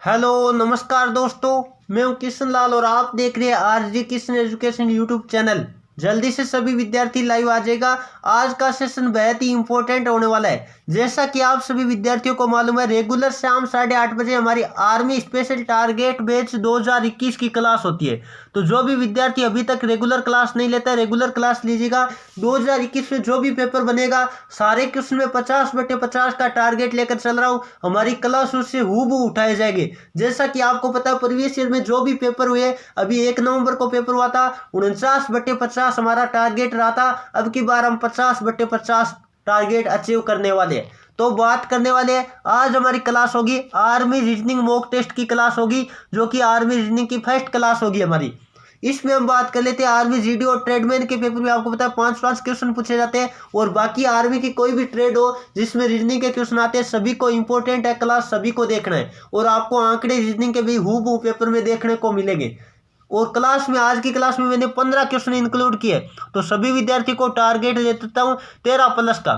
Hello नमस्कार दोस्तों। मैं हूं किशन लाल और आप देख रहे हैं RG Kishan education YouTube channel. जल्दी से सभी विद्यार्थी लाइव आ जाएगा। आज का सेशन बहुत ही इंपॉर्टेंट होने वाला है। जैसा कि आप सभी विद्यार्थियों को मालूम है, रेगुलर शाम 8:30 बजे हमारी आर्मी स्पेशल टारगेट बैच 2021 की क्लास होती है। तो जो भी विद्यार्थी अभी तक रेगुलर क्लास नहीं लेता है, रेगुलर क्लास लीजिएगा। 2021 में जो भी पेपर बनेगा सारे क्वेश्चन में 50/50 का टारगेट लेकर चल रहा हूँ। हमारी क्लास उससे हूबहू उठाए जाएंगे। जैसा कि आपको पता है, प्रीवियस ईयर में जो भी पेपर हुए, अभी 1 नवंबर को पेपर हुआ था, 49/50 हमारा टारगेट रहा था। अब की बार हम 50/50 टारगेट अचीव करने वाले हैं। तो बात करने वाले हैं, आज हमारी क्लास होगी आर्मी रीजनिंग मॉक टेस्ट की क्लास होगी, जो कि आर्मी रीजनिंग की फर्स्ट क्लास होगी हमारी। इसमें हम बात कर लेते हैं आर्मी जीडी और ट्रेडमैन के पेपर में आपको पता है 5 क्वेश्चन पूछे जाते हैं। और बाकी आर्मी की कोई भी ट्रेड हो जिसमें रीजनिंग के क्वेश्चन आते हैं, सभी को इंपॉर्टेंट है क्लास, सभी को देखना है। और आपको आंकड़े रीजनिंग के भी हूबहू पेपर में देखने को मिलेंगे। और क्लास में, आज की क्लास में मैंने 15 क्वेश्चन इंक्लूड किए। तो सभी विद्यार्थी को टारगेट दे देता हूँ 13+ का।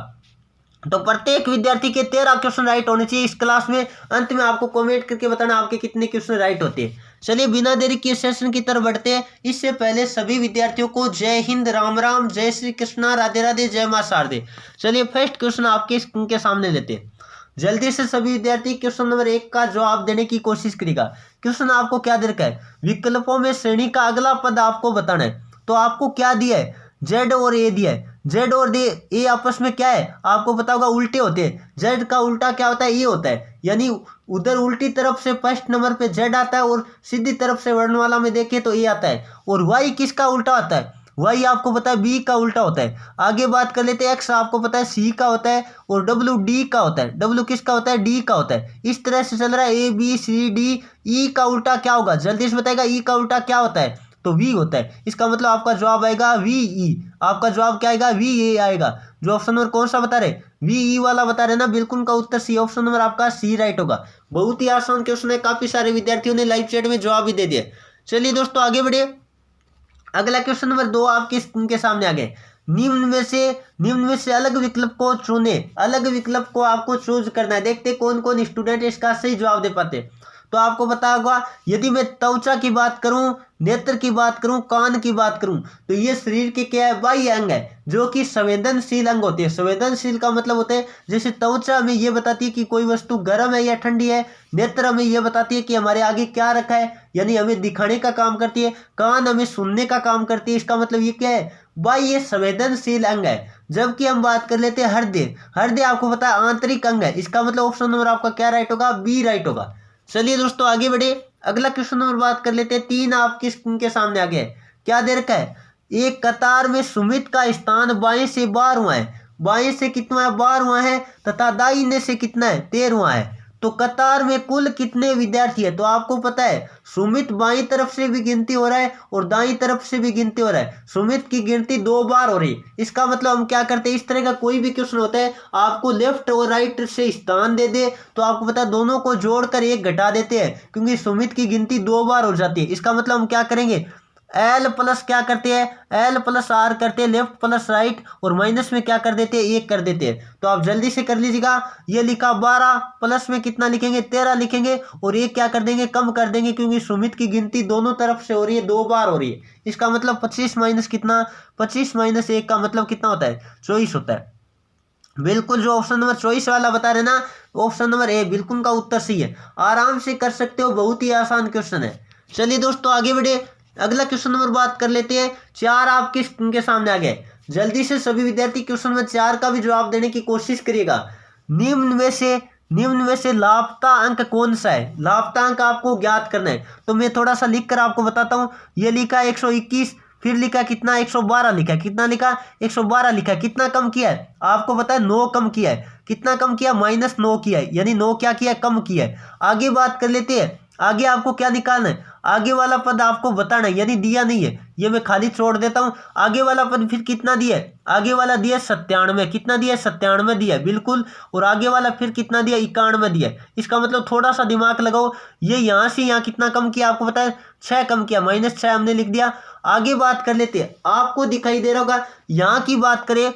तो प्रत्येक विद्यार्थी के 13 क्वेश्चन राइट होने चाहिए इस क्लास में। अंत में आपको कमेंट करके बताना आपके कितने क्वेश्चन राइट होते हैं। चलिए बिना देरी किए सेशन की तरफ बढ़ते हैं। इससे पहले सभी विद्यार्थियों को जय हिंद, राम राम, जय श्री कृष्णा, राधे राधे, जय मां शारदे। चलिए फर्स्ट क्वेश्चन आपके स्क्रीन के सामने लेते हैं। जल्दी से सभी विद्यार्थी क्वेश्चन नंबर 1 का जवाब देने की कोशिश करेगा। क्वेश्चन आपको क्या दे रखा है, विकल्पों में श्रेणी का अगला पद आपको बताना है। तो आपको क्या दिया है, जेड और ए दिया है। जेड और ए आपस में क्या है आपको पता होगा, उल्टे होते हैं। जेड का उल्टा क्या होता है, ए होता है। यानी उधर उल्टी तरफ से फर्स्ट नंबर पे जेड आता है और सीधी तरफ से वर्णमाला में देखें तो ए आता है। और वाई किसका उल्टा आता है, वाई आपको पता है बी का उल्टा होता है। आगे बात कर लेते हैं, एक्स आपको पता है सी का होता है और डब्ल्यू डी का होता है। डब्ल्यू किसका होता है, डी का होता है। इस तरह से चल रहा है ए बी सी डी। ई का उल्टा क्या होगा, जल्दी से बताएगा, ई का उल्टा क्या होता है, तो वी होता है। इसका मतलब आपका जवाब आएगा वी ई। आपका जवाब क्या आएगा, वी ए आएगा। जो ऑप्शन नंबर कौन सा बता रहे, वी ई वाला बता रहे ना, बिल्कुल का उत्तर सी, ऑप्शन नंबर आपका सी राइट होगा। बहुत ही आसान क्वेश्चन है, काफी सारे विद्यार्थियों ने लाइव चैट में जवाब भी दे दिया। चलिए दोस्तों आगे बढ़े। अगला क्वेश्चन नंबर 2 आपके स्क्रीन के सामने आ गए। निम्न में से अलग विकल्प को चुने। अलग विकल्प को आपको चूज करना है। देखते कौन कौन स्टूडेंट इसका सही जवाब दे पाते। तो आपको पता होगा, यदि मैं त्वचा की बात करूं, नेत्र की बात करूं, कान की बात करूं, तो ये शरीर के क्या है, बाह्य अंग है, जो कि संवेदनशील अंग होते हैं। संवेदनशील का मतलब होता है, जैसे त्वचा हमें ये बताती है कि कोई वस्तु गर्म है या ठंडी है। नेत्र हमें ये बताती है कि हमारे आगे क्या रखा है, यानी हमें दिखाने का काम करती है। कान हमें सुनने का काम करती है। इसका मतलब ये क्या है, बाह्य संवेदनशील अंग है। जबकि हम बात कर लेते हैं हृदय। हृदय आपको पता है आंतरिक अंग है। इसका मतलब ऑप्शन नंबर आपका क्या राइट होगा, बी राइट होगा। चलिए दोस्तों आगे बढ़े। अगला क्वेश्चन नंबर बात कर लेते हैं। 3 आपकी स्क्रीन के सामने आ गया है। क्या दे रखा है, एक कतार में सुमित का स्थान बाएं से 12वां है। बाएं से कितना है, 12वां है, तथा दाहिने से कितना है, 13वां है। तो कतार में कुल कितने विद्यार्थी है, तो आपको पता है सुमित बाईं तरफ से भी गिनती हो रहा है और दाईं तरफ से भी गिनती हो रहा है। सुमित की गिनती 2 बार हो रही है। इसका मतलब हम क्या करते हैं, इस तरह का कोई भी क्वेश्चन होता है, आपको लेफ्ट और राइट से स्थान दे दे तो आपको पता है दोनों को जोड़कर 1 घटा देते हैं, क्योंकि सुमित की गिनती 2 बार हो जाती है। इसका मतलब हम क्या करेंगे, एल प्लस क्या करते हैं, एल प्लस आर करते हैं, लेफ्ट प्लस राइट, और माइनस में क्या कर देते हैं, 1 कर देते हैं। तो आप जल्दी से कर लीजिएगा। ये लिखा 12, प्लस में कितना लिखेंगे, 13 लिखेंगे, और 1 क्या कर देंगे, कम कर देंगे, क्योंकि सुमित की गिनती दोनों तरफ से हो रही है, 2 बार हो रही है। इसका मतलब 25 माइनस कितना, 25 माइनस 1 का मतलब कितना होता है, 24 होता है। बिल्कुल जो ऑप्शन नंबर 24 वाला बता रहे ना, ऑप्शन नंबर ए बिल्कुल का उत्तर सही है। आराम से कर सकते हो, बहुत ही आसान क्वेश्चन है। चलिए दोस्तों आगे बढ़े। अगला क्वेश्चन नंबर बात कर लेते हैं। 4 आपके स्क्रीन के सामने आ गए। जल्दी से सभी विद्यार्थी क्वेश्चन नंबर 4 का भी जवाब देने की कोशिश करिएगा। निम्न में से लापता अंक कौन सा है। लापता अंक आपको ज्ञात करना है। तो मैं थोड़ा सा लिख कर आपको बताता हूँ। ये लिखा 121, फिर लिखा कितना, 112 लिखा, कितना लिखा, 112 लिखा। कितना कम किया है आपको पता है, 9 कम किया है। कितना कम किया, -9 किया है, यानी 9 क्या किया, कम किया है। आगे बात कर लेते हैं। आगे आपको क्या निकालना है, आगे वाला पद आपको बताना है, यानी दिया नहीं है, ये मैं खाली छोड़ देता हूं। आगे वाला पद फिर कितना दिया है, आगे वाला दिया 97, कितना दिया है, 97 दिया है बिल्कुल। और आगे वाला फिर कितना दिया, 91 दिया है। इसका मतलब थोड़ा सा दिमाग लगाओ, ये यहाँ से यहाँ कितना कम किया आपको पता है, 6 कम किया, -6 हमने लिख दिया। आगे बात कर लेते हैं। आपको दिखाई दे रहा होगा, यहाँ की बात करें,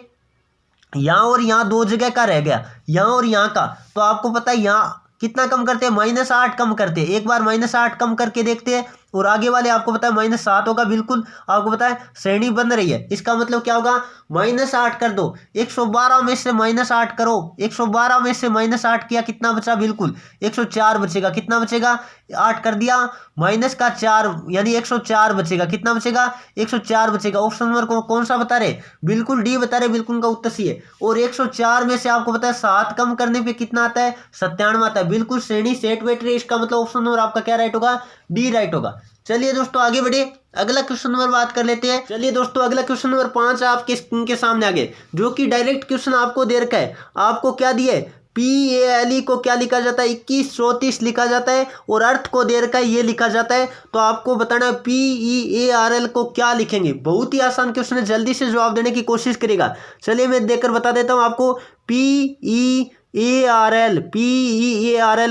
यहाँ और यहाँ 2 जगह का रह गया, यहाँ और यहाँ का। तो आपको पता है यहाँ कितना कम करते हैं, -8 कम करते हैं। एक बार -8 कम करके देखते हैं और आगे वाले आपको पता है -7 होगा, बिल्कुल आपको पता है श्रेणी बन रही है। इसका मतलब क्या होगा, -8 कर दो, 112 में से -8 करो, 112 में से -8 किया, कितना बचा, बिल्कुल 104 बचेगा। कितना बचेगा, 8 कर दिया माइनस का 4 यानी 104 बचेगा। कितना बचेगा, 104 बचेगा। ऑप्शन नंबर कौन सा बता रहे, बिल्कुल डी बता रहे, बिल्कुल का उत्तर सी है। और 104 में से आपको पता है 7 कम करने पे कितना आता है, 97 आता है। बिल्कुल श्रेणी सेट बैठ रही है, इसका मतलब ऑप्शन नंबर आपका क्या राइट होगा, डी राइट होगा। चलिए दोस्तों आगे बढ़े, अगला क्वेश्चन नंबर बात कर लेते हैं। चलिए दोस्तों अगला क्वेश्चन नंबर 5 आपके स्क्रीन के सामने आगे, जो कि डायरेक्ट क्वेश्चन आपको दे रखा है। आपको क्या दिए, PALE को क्या लिखा जाता है, 2134 लिखा जाता है, और अर्थ को दे रखा है ये लिखा जाता है। तो आपको बताना है PEARL को क्या लिखेंगे। बहुत ही आसान क्वेश्चन है, जल्दी से जवाब देने की कोशिश करेगा। चलिए मैं देकर बता देता हूँ आपको, PEARL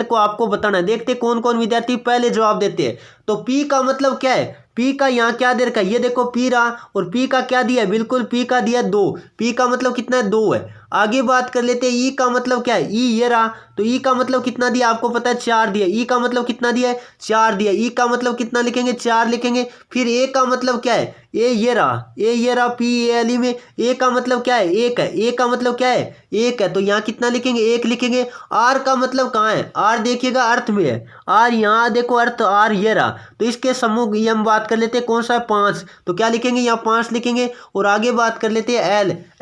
को आपको बताना है। देखते कौन कौन विद्यार्थी पहले जवाब देते हैं। तो P का मतलब क्या है, P का यहाँ क्या दे रखा है, ये देखो P रहा, और P का क्या दिया है, बिल्कुल P का दिया 2। P का मतलब कितना है, 2 है। आगे बात कर लेते हैं, E का मतलब क्या है, E ये रहा, तो E का मतलब कितना दिया आपको पता है, 4 दिया। E का मतलब कितना दिया है, 4 दिया। E का मतलब कितना लिखेंगे, 4 लिखेंगे। फिर A का मतलब क्या है, A ये रहा, A ये रहा, PALE में A का मतलब क्या है, 1 है। A का मतलब क्या है, 1 है, तो यहाँ कितना लिखेंगे, 1 लिखेंगे। R का मतलब कहाँ है, R देखिएगा अर्थ में है, R यहाँ देखो अर्थ, R ये रहा, तो इसके समूह ये हम बात कर लेते हैं कौन सा है, 5, तो क्या लिखेंगे, यहाँ 5 लिखेंगे। और आगे बात कर लेते हैं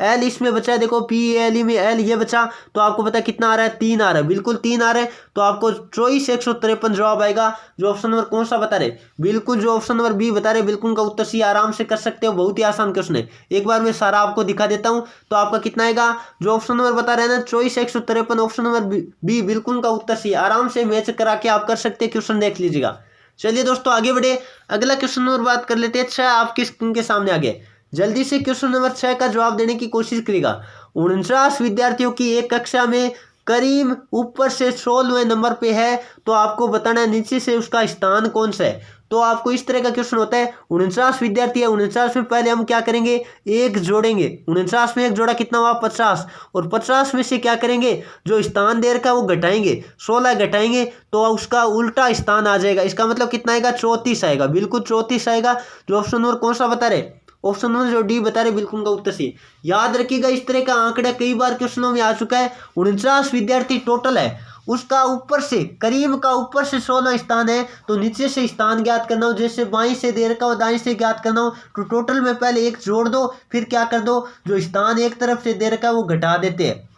L इसमें बचा है, देखो PALE में L ये बचा, तो आपको पता है कितना आ रहा है, 3 आ रहा है, बिल्कुल 3 आ रहा है। तो आपको 24,153 जवाब आएगा। जो ऑप्शन नंबर कौन सा बता रहे, बिल्कुल जो ऑप्शन नंबर बी बता रहे, बिल्कुल का उत्तर सी, आराम से कर सकते हो, बहुत ही आसान क्वेश्चन है। एक बार मैं सारा आपको दिखा देता हूं, तो आपका कितना आएगा, जो ऑप्शन नंबर बता रहे हैं ना 24,153, ऑप्शन नंबर बी बिल्कुल का उत्तर सी, आराम से मैच करा के आप कर सकते हैं, क्वेश्चन देख लीजिएगा। चलिए दोस्तों आगे बढ़े, अगला क्वेश्चन नंबर बात कर लेते हैं। 6 आपकी स्क्रीन के सामने आगे, जल्दी से क्वेश्चन नंबर 6 का जवाब देने की कोशिश करेगा। 49 विद्यार्थियों की एक कक्षा में करीम ऊपर से 16वें नंबर पे है, तो आपको बताना है नीचे से उसका स्थान कौन सा है। तो आपको इस तरह का क्वेश्चन होता है, 49 विद्यार्थी है, 49 में पहले हम क्या करेंगे, एक जोड़ेंगे। 49 में एक जोड़ा कितना हुआ, 50, और 50 में से क्या करेंगे, जो स्थान दे रखा है वो घटाएंगे, 16 घटाएंगे तो उसका उल्टा स्थान आ जाएगा। इसका मतलब कितना आएगा, 34 आएगा, बिल्कुल 34 आएगा। जो ऑप्शन नंबर कौन सा बता रहे, ऑप्शन नंबर जो डी बता रहे, बिल्कुल का उत्तर सी। याद रखिएगा इस तरह का आंकड़ा कई बार क्वेश्चनों में आ चुका है। 49 विद्यार्थी टोटल है, उसका ऊपर से करीब का ऊपर से 16 स्थान है, तो नीचे से स्थान ज्ञात करना हो, जैसे बाईं से दे रखा हो दाईं से ज्ञात करना हो, तो टोटल में पहले एक जोड़ दो, फिर क्या कर दो, जो स्थान एक तरफ से दे रखा है वो घटा देते हैं।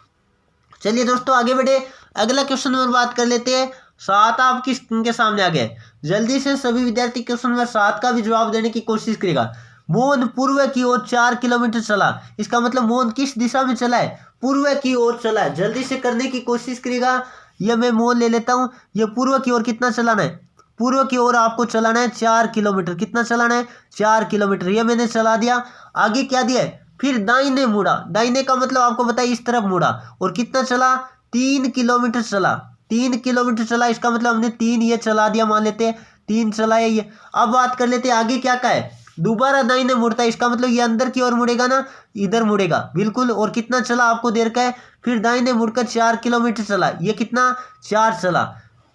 चलिए दोस्तों आगे बढ़े, अगला क्वेश्चन नंबर बात कर लेते हैं। 7 आपकी स्क्रीन के सामने आ गए, जल्दी से सभी विद्यार्थी क्वेश्चन नंबर 7 का भी जवाब देने की कोशिश करेगा। मोहन पूर्व की ओर 4 किलोमीटर चला, इसका मतलब मोहन किस दिशा में चला है, पूर्व की ओर चला है। जल्दी से करने की कोशिश करेगा। यह मैं मोहन ले लेता हूँ, यह पूर्व की ओर कितना चलाना है, पूर्व की ओर आपको चलाना है 4 किलोमीटर। कितना चलाना है, 4 किलोमीटर, यह मैंने चला दिया। आगे क्या दिया है, फिर दाहिने मुड़ा, दाहिने का मतलब आपको बताइए इस तरफ मुड़ा, और कितना चला, 3 किलोमीटर चला, 3 किलोमीटर चला, इसका मतलब हमने 3 ये चला दिया, मान लेते हैं 3 चलाए ये। अब बात कर लेते हैं आगे क्या का है, दोबारा दाहिने मुड़ता है, इसका मतलब ये अंदर की ओर मुड़ेगा ना, इधर मुड़ेगा, बिल्कुल। और कितना चला आपको देर का है, फिर दाहिने मुड़कर 4 किलोमीटर चला, ये कितना 4 चला,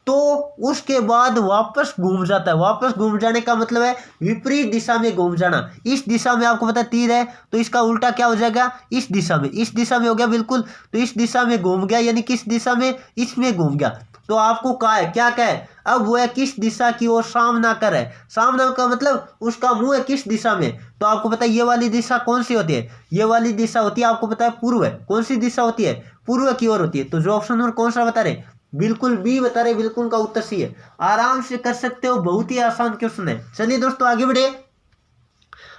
तो उसके बाद वापस घूम जाता है। वापस घूम जाने का मतलब है विपरीत दिशा में घूम जाना। इस दिशा में आपको पता है तीर है, तो इसका उल्टा क्या हो जाएगा, इस दिशा में, इस दिशा में हो गया, बिल्कुल। तो इस दिशा में घूम गया, यानी किस दिशा में, इसमें घूम गया। तो आपको कहा है, क्या कहा है, अब वो है किस दिशा की ओर सामना कर है। सामना का मतलब उसका मुंह है किस दिशा में, तो आपको पता है ये वाली दिशा कौन सी होती है, ये वाली दिशा होती है आपको पता है पूर्व है। कौन सी दिशा होती है, पूर्व की ओर होती है। तो जो ऑप्शन नंबर कौन सा बता रहे, बिल्कुल बी बता रहे, बिल्कुल का उत्तर सी है, आराम से कर सकते हो, बहुत ही आसान क्वेश्चन है। चलिए दोस्तों आगे बढ़े,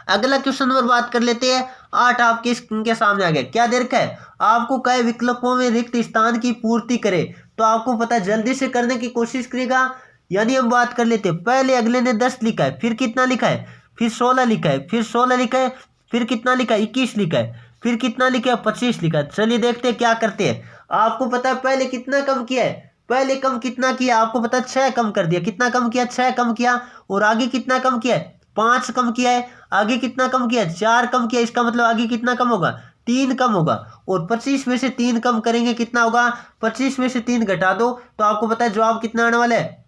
अगला क्वेश्चन नंबर बात कर लेते हैं। 8 आपके स्क्रीन के सामने आ गए, क्या दे रखा है, आपको कई विकल्पों में रिक्त स्थान की पूर्ति करे, तो आपको पता है जल्दी से करने की कोशिश करेगा। यानी हम बात कर लेते हैं, पहले अगले ने 10 लिखा है, फिर कितना लिखा है, फिर 16 लिखा है, फिर 16 लिखा है, फिर कितना लिखा है, 21 लिखा है, फिर कितना लिखा है, 25 लिखा है। चलिए देखते हैं क्या करते हैं। आपको पता है पहले कितना कम किया है, पहले कम कितना किया, आपको पता है 6 कम कर दिया, कितना कम किया, 6 कम किया, और आगे कितना कम किया है, 5 कम किया है, आगे कितना कम किया है, 4 कम किया, इसका मतलब आगे कितना कम होगा, 3 कम होगा, और 25 में से 3 कम करेंगे कितना होगा, 25 में से 3 घटा दो तो आपको पता है जवाब कितना आने वाला है।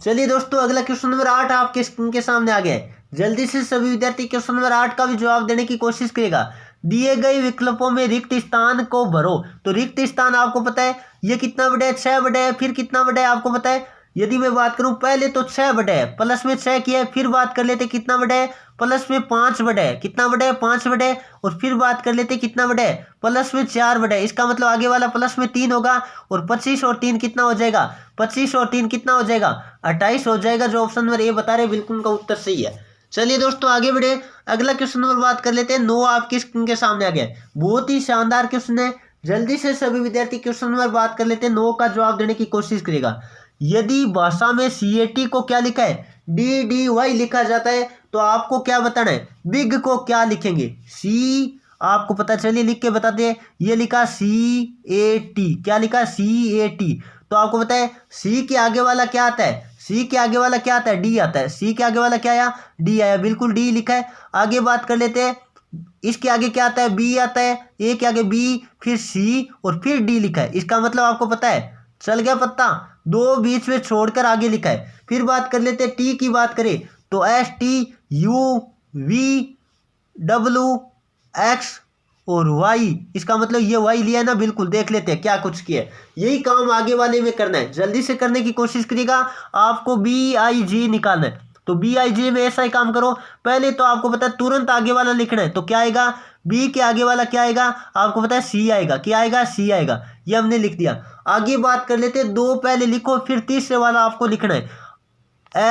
चलिए दोस्तों, अगला क्वेश्चन नंबर 8 आपके स्क्रीन के सामने आ गया है। जल्दी से सभी विद्यार्थी क्वेश्चन नंबर 8 का भी जवाब देने की कोशिश करेगा। दिए गए विकल्पों में रिक्त स्थान को भरो। तो रिक्त स्थान आपको पता है ये कितना बड़ा है, 6 बड़ा है, फिर कितना बड़ा है आपको पता है। यदि मैं बात करूं पहले तो 6 बड़ा है, प्लस में 6 किया है, फिर बात कर लेते कितना बड़ा है, प्लस में 5 बड़ा है, कितना बड़ा है 5 बड़ा है, और फिर बात कर लेते कितना बड़ा है, प्लस में 4 बड़ा है। इसका मतलब आगे वाला प्लस में 3 होगा, और 25 और 3 कितना हो जाएगा, 25 और 3 कितना हो जाएगा, 28 हो जाएगा। जो ऑप्शन नंबर ए बता रहे बिल्कुल का उत्तर सही है। चलिए दोस्तों आगे बढ़े, अगला क्वेश्चन नंबर बात कर लेते हैं। 9 आपकी स्क्रीन के सामने आ गया, बहुत ही शानदार क्वेश्चन है। जल्दी से सभी विद्यार्थी क्वेश्चन नंबर बात कर लेते हैं, 9 का जवाब देने की कोशिश करेगा। यदि भाषा में CAT को क्या लिखा है, DDY लिखा जाता है, तो आपको क्या बताना है, बिग को क्या लिखेंगे, सी, आपको पता चलिए लिख के बताते हैं। ये लिखा CAT, क्या लिखा CAT, तो आपको पता है सी के आगे वाला क्या आता है, सी के आगे वाला क्या आता है, डी आता है। सी के आगे वाला क्या आया, डी आया, बिल्कुल डी लिखा है। आगे बात कर लेते हैं, इसके आगे क्या आता है, बी आता है, ए के आगे बी, फिर सी और फिर डी लिखा है। इसका मतलब आपको पता है, चल गया पत्ता, 2 बीच में छोड़कर आगे लिखा है। फिर बात कर लेते हैं टी की बात करें तो STUVWX और वाई, इसका मतलब ये वाई लिया है ना, बिल्कुल देख लेते हैं क्या कुछ किया है। यही काम आगे वाले में करना है, जल्दी से करने की कोशिश करिएगा। आपको BIG निकालना है, तो BIG में ऐसा ही काम करो। पहले तो आपको पता है तुरंत आगे वाला लिखना है, तो क्या आएगा, बी के आगे वाला क्या आएगा, आपको पता है सी आएगा, क्या आएगा, सी आएगा। ये हमने लिख दिया। आगे बात कर लेते हैं, 2 पहले लिखो, फिर तीसरे वाला आपको लिखना है।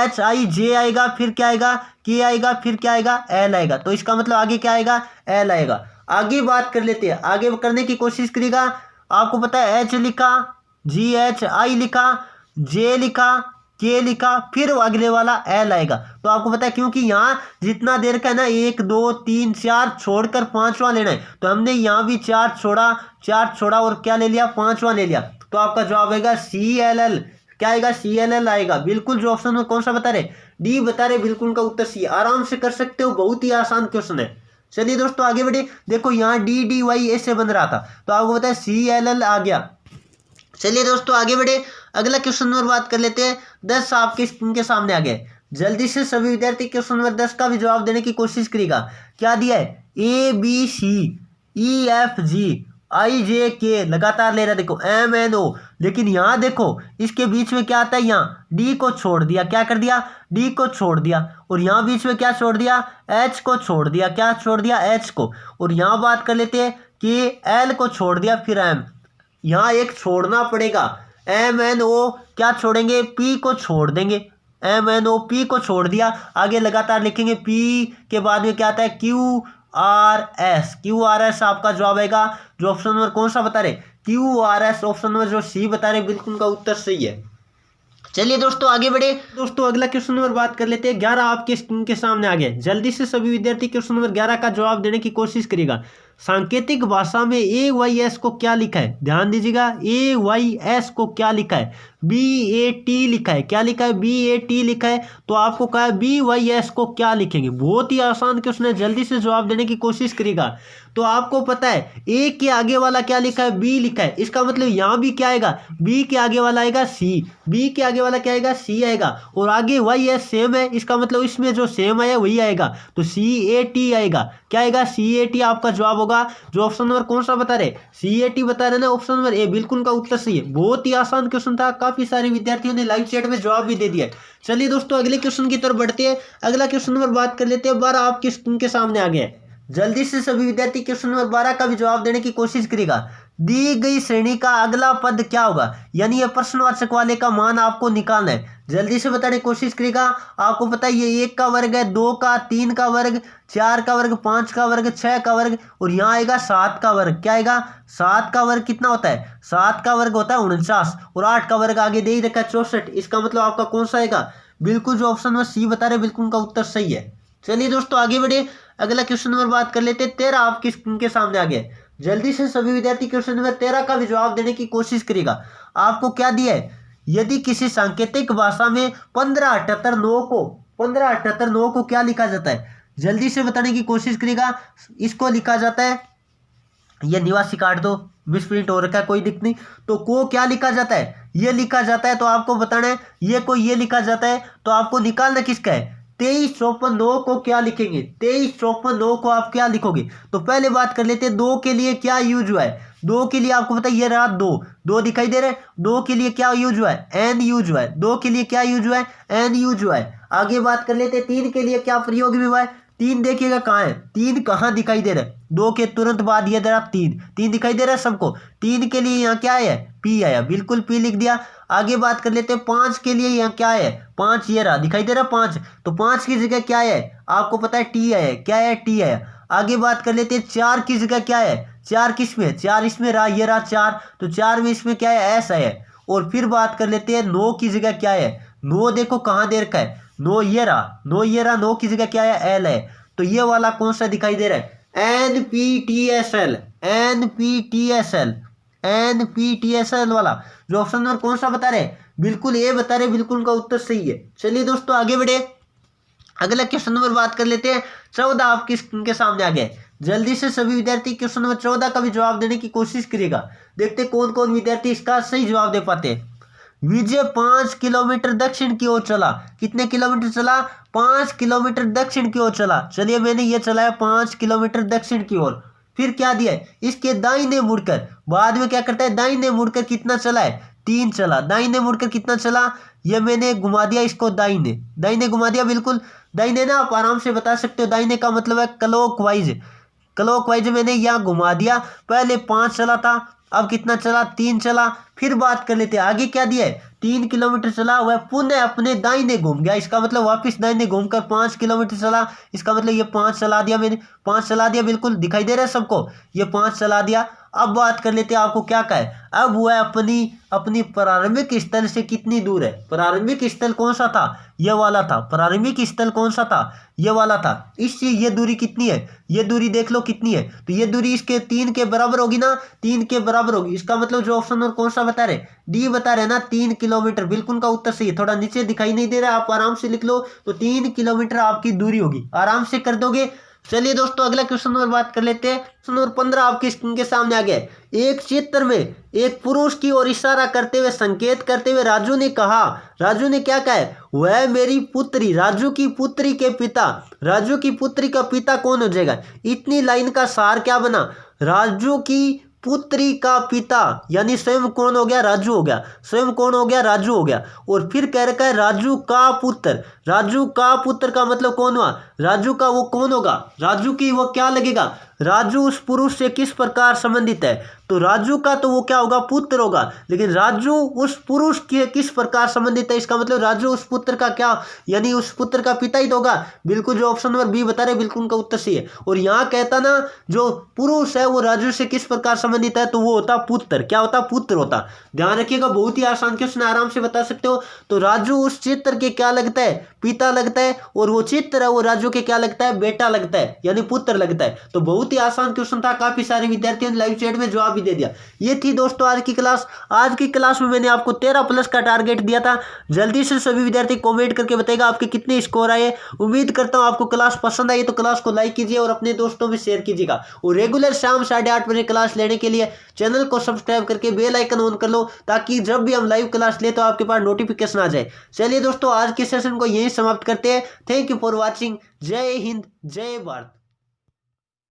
HIJ आएगा, फिर क्या आएगा, के आएगा, फिर क्या आएगा, एल आएगा। तो इसका मतलब आगे क्या आएगा, एल आएगा। आगे बात कर लेते हैं, आगे करने की कोशिश करिएगा। आपको पता है H लिखा, GHI लिखा, J लिखा, K लिखा, फिर अगले वाला L आएगा। तो आपको पता है क्योंकि यहाँ जितना देर का है ना, 1 2 3 4 छोड़कर 5वां लेना है, तो हमने यहाँ भी 4 छोड़ा और क्या ले लिया, 5वां ले लिया। तो आपका जवाब आएगा CLL, क्या आएगा, CLL आएगा। बिल्कुल जो ऑप्शन में कौन सा बता रहे, डी बता रहे, बिल्कुल का उत्तर सी। आराम से कर सकते हो, बहुत ही आसान क्वेश्चन है। चलिए दोस्तों आगे बढ़े, देखो यहाँ DDY ऐसे बन रहा था, तो आपको पता है CLL आ गया। चलिए दोस्तों आगे बढ़े, अगला क्वेश्चन नंबर बात कर लेते हैं। 10 आपके स्क्रीन के सामने आ गए। जल्दी से सभी विद्यार्थी क्वेश्चन नंबर 10 का भी जवाब देने की कोशिश करेगा। क्या दिया है, ABCEFGIJK लगातार ले रहा है, देखो MNO, लेकिन यहाँ देखो इसके बीच में क्या आता है, यहाँ डी को छोड़ दिया, क्या कर दिया, डी को छोड़ दिया, और यहाँ बीच में क्या छोड़ दिया, एच को छोड़ दिया, क्या छोड़ दिया, एच को। और यहाँ बात कर लेते हैं कि एल को छोड़ दिया, फिर एम, यहाँ एक छोड़ना पड़ेगा, MNO क्या छोड़ेंगे, पी को छोड़ देंगे, MNO पी को छोड़ दिया। आगे लगातार लिखेंगे, पी के बाद में क्या आता है, QRS आपका जवाब आएगा। जो ऑप्शन नंबर कौन सा बता रहे, QRS, ऑप्शन नंबर जो सी बता रहे, बिल्कुल का उत्तर सही है। चलिए दोस्तों आगे बढ़े, दोस्तों अगला क्वेश्चन नंबर बात कर लेते हैं। 11 आपके स्क्रीन के सामने आ गए। जल्दी से सभी विद्यार्थी क्वेश्चन नंबर 11 का जवाब देने की कोशिश करेगा। सांकेतिक भाषा में AYS को क्या लिखा है, ध्यान दीजिएगा, AYS को क्या लिखा है, BAT लिखा है, क्या लिखा है, BAT लिखा है। तो आपको कहा है BYS को क्या लिखेंगे, बहुत ही आसान क्वेश्चन है, जल्दी से जवाब देने की कोशिश करेगा। तो आपको पता है ए के आगे वाला क्या लिखा है, बी लिखा है, इसका मतलब यहाँ भी क्या आएगा, बी के आगे वाला आएगा सी, बी के आगे वाला क्या आएगा, सी आएगा, और आगे YS सेम है, इसका मतलब इसमें जो सेम आया वही आएगा, तो CAT आएगा, क्या आएगा, CAT आपका जवाब होगा। जो ऑप्शन नंबर कौन सा बता रहे, CAT बता रहे ना, ऑप्शन नंबर ए, बिल्कुल का उत्तर सही है। बहुत ही आसान क्वेश्चन था, काफी सारे विद्यार्थियों ने लाइव चैट में जवाब भी दे दिया। चलिए दोस्तों अगले क्वेश्चन की तरफ बढ़ते हैं। अगला क्वेश्चन नंबर बात कर लेते हैं। 12 आपके स्क्रीन के सामने आ गया है। जल्दी से सभी विद्यार्थी क्वेश्चन नंबर 12 का भी जवाब देने की कोशिश करेगा। दी गई श्रेणी का अगला पद क्या होगा, यानी ये प्रश्नवाचक वाले का मान आपको निकालना है। जल्दी से बताने की कोशिश करेगा। आपको पता है ये 1 का वर्ग है, 2 का, 3 का वर्ग, 4 का वर्ग, 5 का वर्ग, 6 का वर्ग, और यहाँ आएगा 7 का वर्ग। क्या आएगा, 7 का वर्ग कितना होता है, 7 का वर्ग होता है 49, और 8 का वर्ग आगे दे ही रखा है 64। इसका मतलब आपका कौन सा आएगा, बिल्कुल जो ऑप्शन में सी बता रहे, बिल्कुल का उत्तर सही है। चलिए दोस्तों आगे बढ़े, अगला क्वेश्चन नंबर बात कर लेते हैं। 13 आपकी स्क्रीन के सामने आ गया। जल्दी से सभी विद्यार्थी क्वेश्चन नंबर 13 का भी जवाब देने की कोशिश करेगा। आपको क्या दिया है, यदि किसी सांकेतिक भाषा में 1578 9 को क्या लिखा जाता है, जल्दी से बताने की कोशिश करिएगा। इसको लिखा जाता है, ये निवासी काट दो, 20 मिनट हो रखा है, कोई दिक्कत नहीं। तो को क्या लिखा जाता है, ये लिखा जाता है, तो आपको बताना है ये को ये लिखा जाता है, तो आपको निकालना किसका है, 2354 को क्या लिखेंगे, 2354 को आप क्या लिखोगे। तो पहले बात कर लेते हैं 2 के लिए क्या यूज हुआ है। 2 के लिए आपको पता है ये रहा 2 दिखाई दे रहा है। 2 के लिए क्या यूज हुआ है, एन यूज हुआ है। 2 के लिए क्या यूज हुआ है, एन यूज हुआ है। आगे बात कर लेते हैं 3 के लिए क्या प्रयोग भी हुआ है। 3 देखिएगा कहाँ है, 3 कहाँ दिखाई दे रहा है, 2 के तुरंत बाद ये जरा 3 दिखाई दे रहा है सबको। 3 के लिए यहाँ क्या है, पी आया, बिल्कुल पी लिख दिया। आगे बात कर लेते हैं 5 के लिए, यहाँ क्या है 5, ये रहा दिखाई दे रहा 5, तो 5 की जगह क्या है आपको पता है टी आया, क्या है टी आया। आगे बात कर लेते हैं 4 की जगह क्या है, 4 किस में, 4 इसमें रहा, ये रहा 4, तो 4 में इसमें क्या है एस है। और फिर बात कर लेते हैं 9 की जगह क्या है, 9 देखो कहाँ दे रखा है, 9 ये रहा, 9 की जगह क्या है एल है। तो ये वाला कौन सा दिखाई दे रहा है, NPTSL, NPTSL वाला जो ऑप्शन नंबर कौन सा बता रहे, बिल्कुल ये बता रहे, बिल्कुल उनका उत्तर सही है। चलिए दोस्तों आगे बढ़े, अगला क्वेश्चन नंबर बात कर लेते हैं 14 आपके स्क्रीन के सामने आ गया। जल्दी से सभी विद्यार्थी क्वेश्चन नंबर 14 का भी जवाब देने की कोशिश करिएगा। देखते कौन कौन विद्यार्थी इसका सही जवाब दे पाते हैं। विजय 5 किलोमीटर दक्षिण की ओर चला, कितने किलोमीटर चला, 5 किलोमीटर दक्षिण की ओर चला। चलिए मैंने ये चलाया 5 किलोमीटर दक्षिण की ओर। फिर क्या दिया है, इसके दाहिने मुड़कर, बाद में क्या करता है, दाहिने मुड़कर कितना चला है, 3 चला। दाहिने मुड़कर कितना चला, ये मैंने घुमा दिया इसको दाहिने घुमा दिया, बिल्कुल दाहिने ना, आप आराम से बता सकते हो, दाहिने का मतलब है क्लॉकवाइज मैंने यहाँ घुमा दिया। पहले 5 चला था, अब कितना चला, 3 चला। फिर बात कर लेते हैं आगे क्या दिया है, 3 किलोमीटर चला, वह पुनः अपने दाहिने घूम गया, इसका मतलब वापस दाहिने घूमकर 5 किलोमीटर चला। इसका मतलब ये 5 चला दिया मैंने, 5 चला दिया, बिल्कुल दिखाई दे रहा है सबको, ये 5 चला दिया। अब बात कर लेते हैं आपको क्या कहा है, अब वह अपनी प्रारंभिक स्थल से कितनी दूर है। प्रारंभिक स्थल कौन सा था, ये वाला था। प्रारंभिक स्थल कौन सा था, ये वाला था। इससे ये दूरी कितनी है, ये दूरी देख लो कितनी है, तो ये दूरी इसके 3 के बराबर होगी ना, 3 के बराबर होगी। इसका मतलब जो ऑप्शन नंबर कौन सा बता रहे, डी बता रहे ना, 3 किलोमीटर, बिल्कुल का उत्तर सही है। थोड़ा नीचे दिखाई नहीं दे रहा, आप आराम से लिख लो, तो 3 किलोमीटर आपकी दूरी होगी, आराम से कर दोगे। चलिए दोस्तों अगला क्वेश्चन नंबर बात कर लेते हैं। क्वेश्चन नंबर 15 आपकी स्क्रीन के सामने आ गया है। एक चित्र में एक पुरुष की ओर इशारा करते हुए, संकेत करते हुए राजू ने कहा, राजू ने क्या कहा है, वह मेरी पुत्री, राजू की पुत्री के पिता, राजू की पुत्री का पिता कौन हो जाएगा। इतनी लाइन का सार क्या बना, राजू की पुत्री का पिता यानी स्वयं कौन हो गया, राजू हो गया, स्वयं कौन हो गया, राजू हो गया। और फिर कह रखा है राजू का पुत्र, राजू का पुत्र का मतलब कौन हुआ, राजू का वो कौन होगा, राजू की वो क्या लगेगा, राजू उस पुरुष से किस प्रकार संबंधित है, तो राजू का तो वो क्या होगा, पुत्र होगा। लेकिन राजू उस पुरुष के किस प्रकार संबंधित है, इसका मतलब राजू उस पुत्र का क्या, यानी उस पुत्र का पिता ही तो होगा। बिल्कुल जो ऑप्शन नंबर बी बता रहे, बिल्कुल उनका उत्तर सही है। और यहाँ कहता ना जो पुरुष है वो राजू से किस प्रकार संबंधित है, तो वो होता पुत्र, क्या होता, पुत्र होता। ध्यान रखिएगा, बहुत ही आसान क्वेश्चन, आराम से बता सकते हो। तो राजू उस चित्र के क्या लगता है, पिता लगता है, और वो चित्र है वो राजू के क्या लगता है, बेटा लगता है, यानी पुत्र लगता है। तो बहुत ही आसान क्वेश्चन था, काफी सारे विद्यार्थियों ने लाइव चैट में जवाब भी दे दिया। ये थी दोस्तों आज की क्लास। आज की क्लास में मैंने आपको 13+ का टारगेट दिया था। जल्दी से सभी विद्यार्थी कमेंट करके बताएगा आपके कितने स्कोर आए। उम्मीद करता हूं आपको क्लास पसंद आई, तो क्लास को लाइक कीजिए और अपने दोस्तों में शेयर कीजिएगा। और रेगुलर शाम 8:30 बजे क्लास लेने के लिए चैनल को सब्सक्राइब करके बेल आइकन ऑन कर लो, ताकि जब भी हम लाइव क्लास ले तो आपके पास नोटिफिकेशन आ जाए। चलिए दोस्तों आज के सेशन को यहीं समाप्त करते हैं। Thank you for watching. जय हिंद, जय भारत।